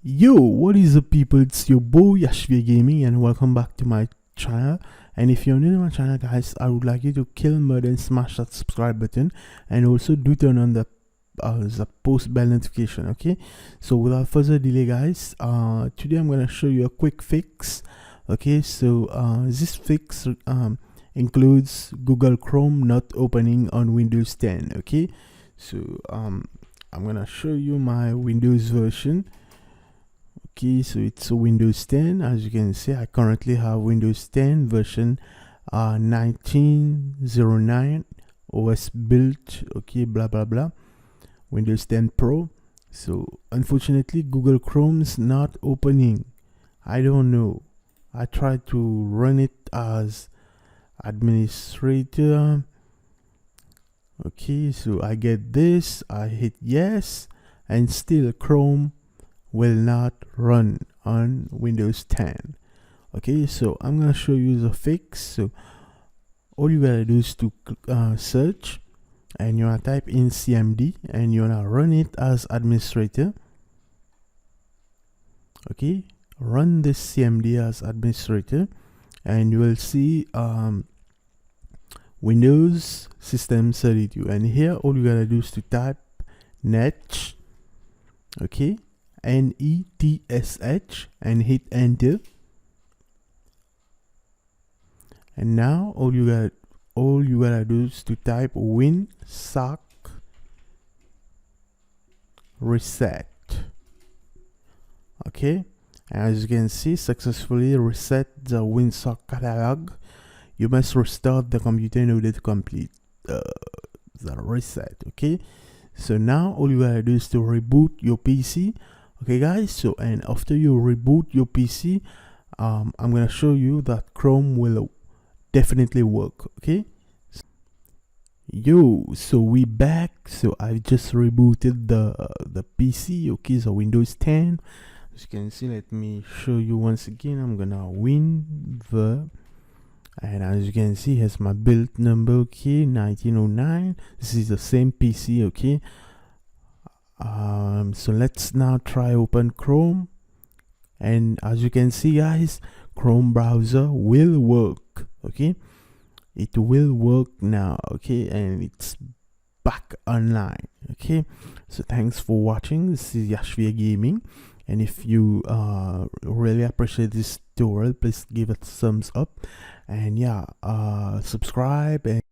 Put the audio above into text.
Yo, what is up people, it's your boy YASHViR Gaming and welcome back to my channel. And if you're new to my channel guys, I would like you to kill murder and smash that subscribe button, and also do turn on the post bell notification. Okay, so without further delay guys, today I'm gonna show you a quick fix. Okay, so this fix includes Google Chrome not opening on Windows 10. Okay, so I'm gonna show you my Windows version. Okay, so it's a Windows 10. As you can see, I currently have Windows 10 version 1909 OS built. Okay, blah blah blah, Windows 10 Pro. So unfortunately Google Chrome's not opening. I don't know. I tried to run it as administrator. Okay, so I get this, I hit yes, and still Chrome will not run on Windows 10. Okay, so I'm gonna show you the fix. So all you gotta do is to search, and you wanna type in CMD, and you wanna run it as administrator. Okay, run this CMD as administrator, and you will see Windows System 32, and here all you gotta do is to type netsh. Okay, netsh, and hit enter. And now all you gotta do is to type winsock reset. Okay, as you can see, successfully reset the winsock catalog. You must restart the computer in order to complete the reset. Okay, so now all you gotta do is to reboot your PC. Okay guys, so and after you reboot your PC, I'm gonna show you that Chrome will definitely work. Okay, yo, so we back. So I just rebooted the PC. Okay, so Windows 10. As you can see, let me show you once again. I'm gonna WinVer, and as you can see, here's my build number. Okay, 1909. This is the same PC. Okay, so let's now try open Chrome, and as you can see guys, Chrome browser will work. Okay, it will work now. Okay, and it's back online. Okay, so thanks for watching. This is YASHViR Gaming, and if you really appreciate this tutorial, please give it a thumbs up, and yeah, subscribe and